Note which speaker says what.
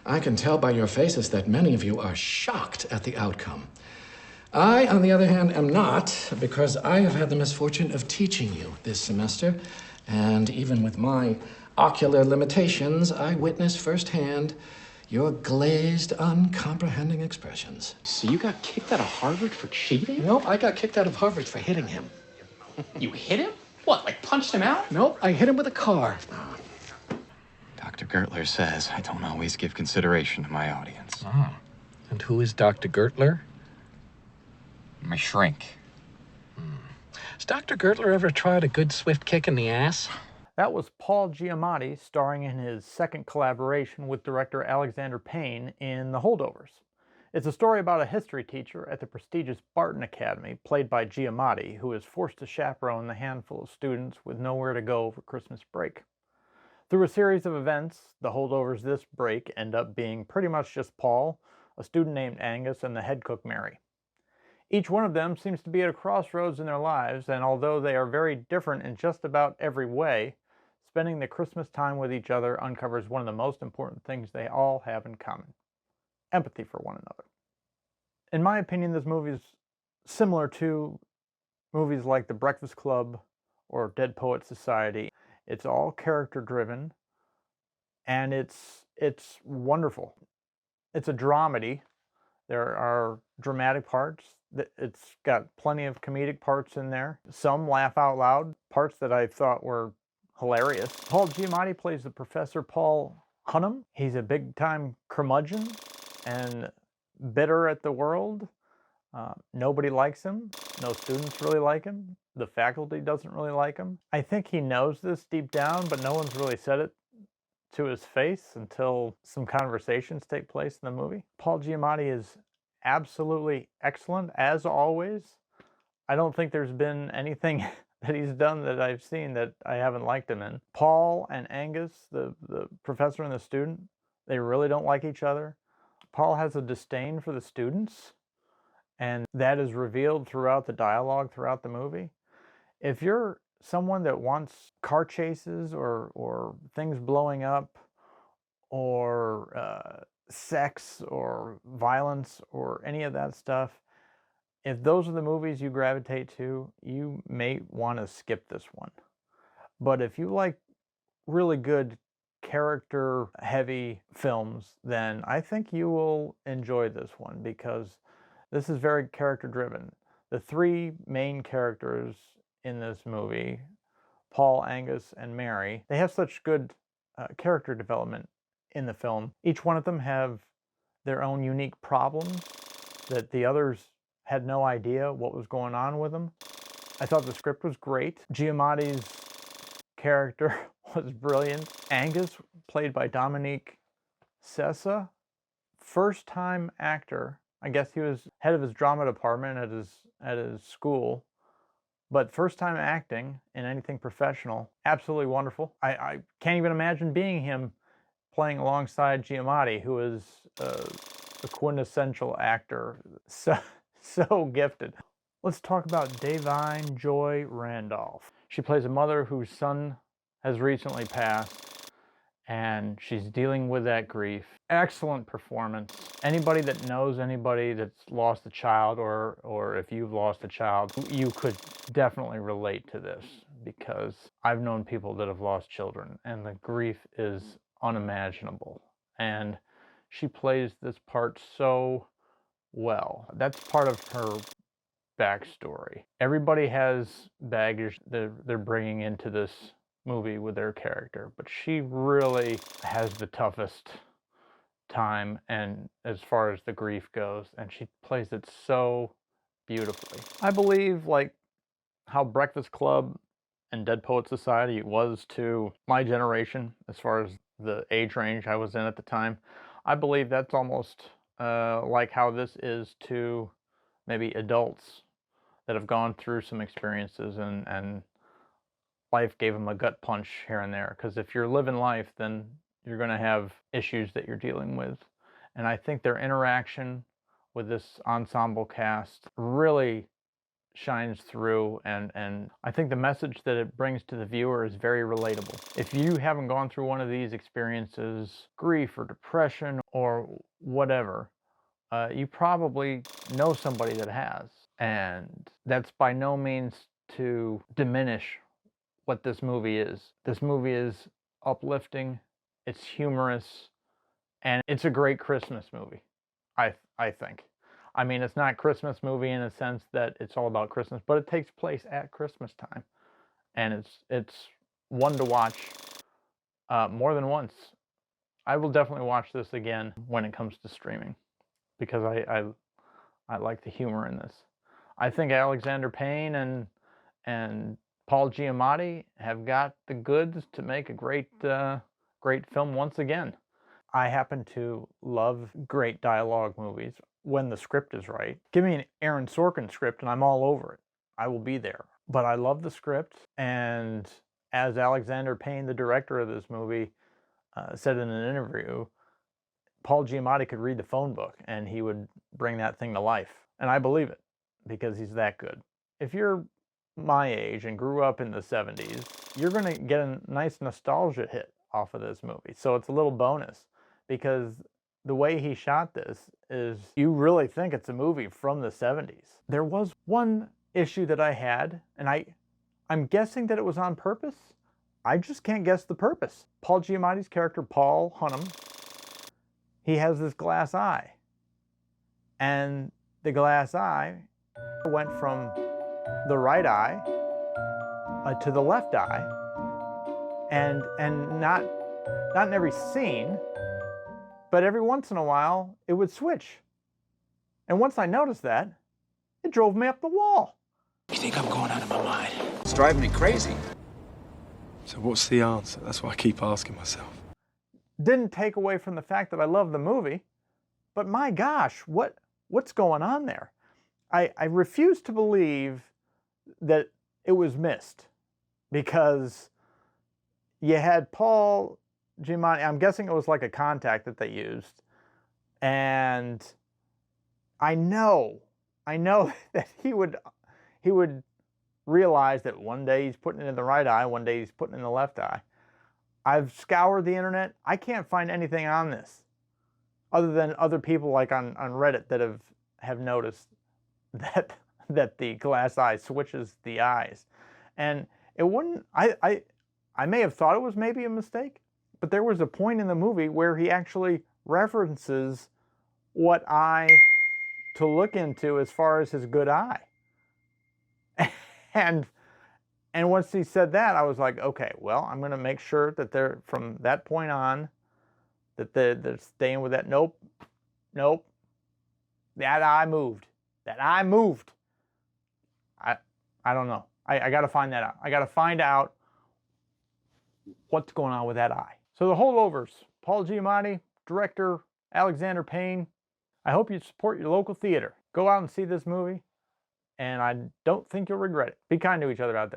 Speaker 1: I can tell by your faces that many of you are shocked at the outcome. I, on the other hand, am not, because I have had the misfortune of teaching you this semester, and even with my ocular limitations, I witness firsthand your glazed, uncomprehending expressions.
Speaker 2: So you got kicked out of Harvard for cheating?
Speaker 1: Nope, I got kicked out of Harvard for hitting him.
Speaker 2: You hit him? What, like punched him out?
Speaker 1: Nope, I hit him with a car.
Speaker 3: Dr. Gertler says I don't always give consideration to my audience.
Speaker 4: Oh. And who is Dr. Gertler?
Speaker 3: My shrink.
Speaker 4: Has Dr. Gertler ever tried a good swift kick in the ass?
Speaker 5: That was Paul Giamatti starring in his second collaboration with director Alexander Payne in The Holdovers. It's a story about a history teacher at the prestigious Barton Academy, played by Giamatti, who is forced to chaperone the handful of students with nowhere to go over Christmas break. Through a series of events, the holdovers this break end up being pretty much just Paul, a student named Angus, and the head cook Mary. Each one of them seems to be at a crossroads in their lives, and although they are very different in just about every way, spending the Christmas time with each other uncovers one of the most important things they all have in common: empathy for one another. In my opinion, this movie is similar to movies like The Breakfast Club or Dead Poets Society. It's all character driven, and it's wonderful. It's a dramedy. There are dramatic parts. It's got plenty of comedic parts in there. Some laugh out loud, parts that I thought were hilarious. Paul Giamatti plays the Professor Paul Hunnam. He's a big-time curmudgeon and bitter at the world. Nobody likes him. No students really like him. The faculty doesn't really like him. I think he knows this deep down, but no one's really said it to his face until some conversations take place in the movie. Paul Giamatti is absolutely excellent, as always. I don't think there's been anything that he's done that I've seen that I haven't liked him in. Paul and Angus, the professor and the student, they really don't like each other. Paul has a disdain for the students, and that is revealed throughout the dialogue throughout the movie. If you're someone that wants car chases or things blowing up or sex or violence or any of that stuff, if those are the movies you gravitate to, you may want to skip this one. But if you like really good character-heavy films, then I think you will enjoy this one, because this is very character-driven. The three main characters in this movie, Paul, Angus, and Mary, they have such good character development in the film. Each one of them have their own unique problems that the others had no idea what was going on with them. I thought the script was great. Giamatti's character was brilliant. Angus, played by Dominic Sessa, first-time actor. I guess he was head of his drama department at his school, but first time acting in anything professional. Absolutely wonderful. I can't even imagine being him playing alongside Giamatti, who is a quintessential actor. So gifted. Let's talk about Davine Joy Randolph. She plays a mother whose son has recently passed, and she's dealing with that grief. Excellent performance. Anybody that knows anybody that's lost a child, or if you've lost a child, you could definitely relate to this, because I've known people that have lost children, and the grief is unimaginable. And she plays this part so well. That's part of her backstory. Everybody has baggage they're bringing into this movie with their character, but she really has the toughest time, and as far as the grief goes, and she plays it so beautifully. I believe, like how Breakfast Club and Dead Poets Society was to my generation, as far as the age range I was in at the time, I believe that's almost like how this is to maybe adults that have gone through some experiences and life gave them a gut punch here and there. Because if you're living life, then you're going to have issues that you're dealing with. And I think their interaction with this ensemble cast really shines through, and I think the message that it brings to the viewer is very relatable. If you haven't gone through one of these experiences, grief or depression or whatever, you probably know somebody that has. And that's by no means to diminish what this movie is. This movie is uplifting, it's humorous, and it's a great Christmas movie, I think. I mean, it's not a Christmas movie in a sense that it's all about Christmas, but it takes place at Christmas time. And it's one to watch more than once. I will definitely watch this again when it comes to streaming, because I like the humor in this. I think Alexander Payne and Paul Giamatti have got the goods to make a great film once again. I happen to love great dialogue movies when the script is right. Give me an Aaron Sorkin script and I'm all over it. I will be there. But I love the script, and as Alexander Payne, the director of this movie, said in an interview, Paul Giamatti could read the phone book and he would bring that thing to life. And I believe it, because he's that good. If you're my age and grew up in the 70s, you're going to get a nice nostalgia hit off of this movie. So it's a little bonus, because the way he shot this is, you really think it's a movie from the 70s. There was one issue that I had, and I'm guessing that it was on purpose. I just can't guess the purpose. Paul Giamatti's character, Paul Hunnam, he has this glass eye. And the glass eye went from the right eye to the left eye, and not in every scene, but every once in a while it would switch. And once I noticed that, it drove me up the wall.
Speaker 6: You think I'm going out of my mind?
Speaker 7: It's driving me crazy.
Speaker 6: So what's the answer? That's what I keep asking myself.
Speaker 5: Didn't take away from the fact that I love the movie, but my gosh, what's going on there? I refuse to believe that it was missed, because you had Paul Giamatti, I'm guessing it was like a contact that they used, and I know that he would realize that one day he's putting it in the right eye, one day he's putting it in the left eye. I've scoured the internet. I can't find anything on this, other than other people like on Reddit that have noticed that the glass eye switches the eyes. And it wouldn't, I may have thought it was maybe a mistake, but there was a point in the movie where he actually references what eye to look into as far as his good eye. And once he said that, I was like, okay, well, I'm going to make sure that they're, from that point on, that they're staying with that. Nope. That eye moved. I don't know. I got to find that out. I got to find out what's going on with that eye. So The Holdovers, Paul Giamatti, director Alexander Payne. I hope you support your local theater. Go out and see this movie, and I don't think you'll regret it. Be kind to each other out there.